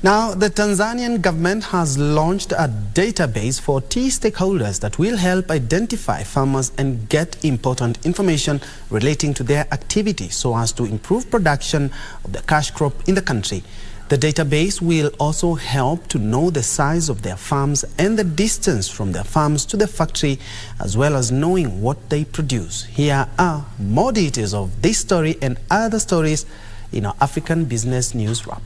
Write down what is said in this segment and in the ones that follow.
Now, the Tanzanian government has launched a database for tea stakeholders that will help identify farmers and get important information relating to their activity so as to improve production of the cash crop in the country. The database will also help to know the size of their farms and the distance from their farms to the factory, as well as knowing what they produce. Here are more details of this story and other stories in our African Business News Wrap.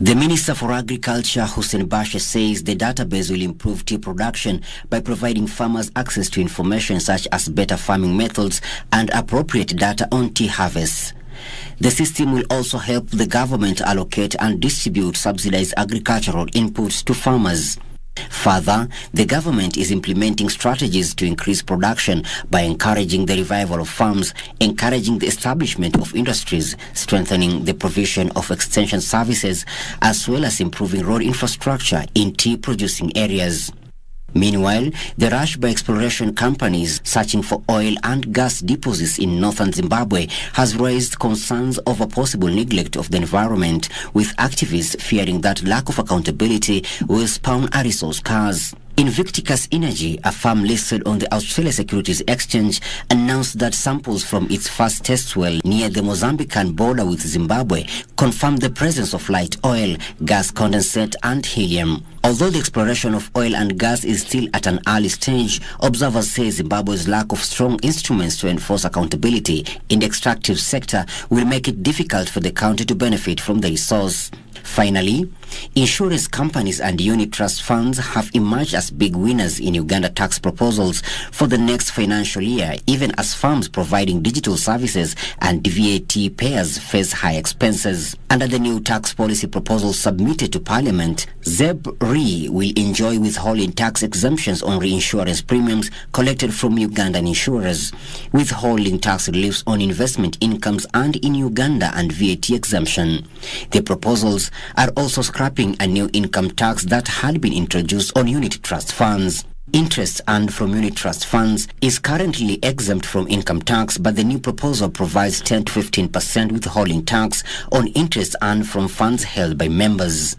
The Minister for Agriculture, Hussein Bashe, says the database will improve tea production by providing farmers access to information such as better farming methods and appropriate data on tea harvests. The system will also help the government allocate and distribute subsidized agricultural inputs to farmers. Further, the government is implementing strategies to increase production by encouraging the revival of farms, encouraging the establishment of industries, strengthening the provision of extension services, as well as improving road infrastructure in tea-producing areas. Meanwhile, the rush by exploration companies searching for oil and gas deposits in northern Zimbabwe has raised concerns over possible neglect of the environment, with activists fearing that lack of accountability will spawn a resource curse. Invictus Energy, a firm listed on the Australia Securities Exchange, announced that samples from its first test well near the Mozambican border with Zimbabwe confirmed the presence of light oil, gas condensate and helium. Although the exploration of oil and gas is still at an early stage, observers say Zimbabwe's lack of strong instruments to enforce accountability in the extractive sector will make it difficult for the country to benefit from the resource. Finally, insurance companies and unit trust funds have emerged as big winners in Uganda tax proposals for the next financial year, even as firms providing digital services and VAT payers face high expenses. Under the new tax policy proposal submitted to Parliament, ZEB Re will enjoy withholding tax exemptions on reinsurance premiums collected from Ugandan insurers, withholding tax reliefs on investment incomes and in Uganda, and VAT exemption. The proposals are also scrapping a new income tax that had been introduced on unit trust funds. Interest earned from unit trust funds is currently exempt from income tax, but the new proposal provides 10 to 15% withholding tax on interest earned from funds held by members.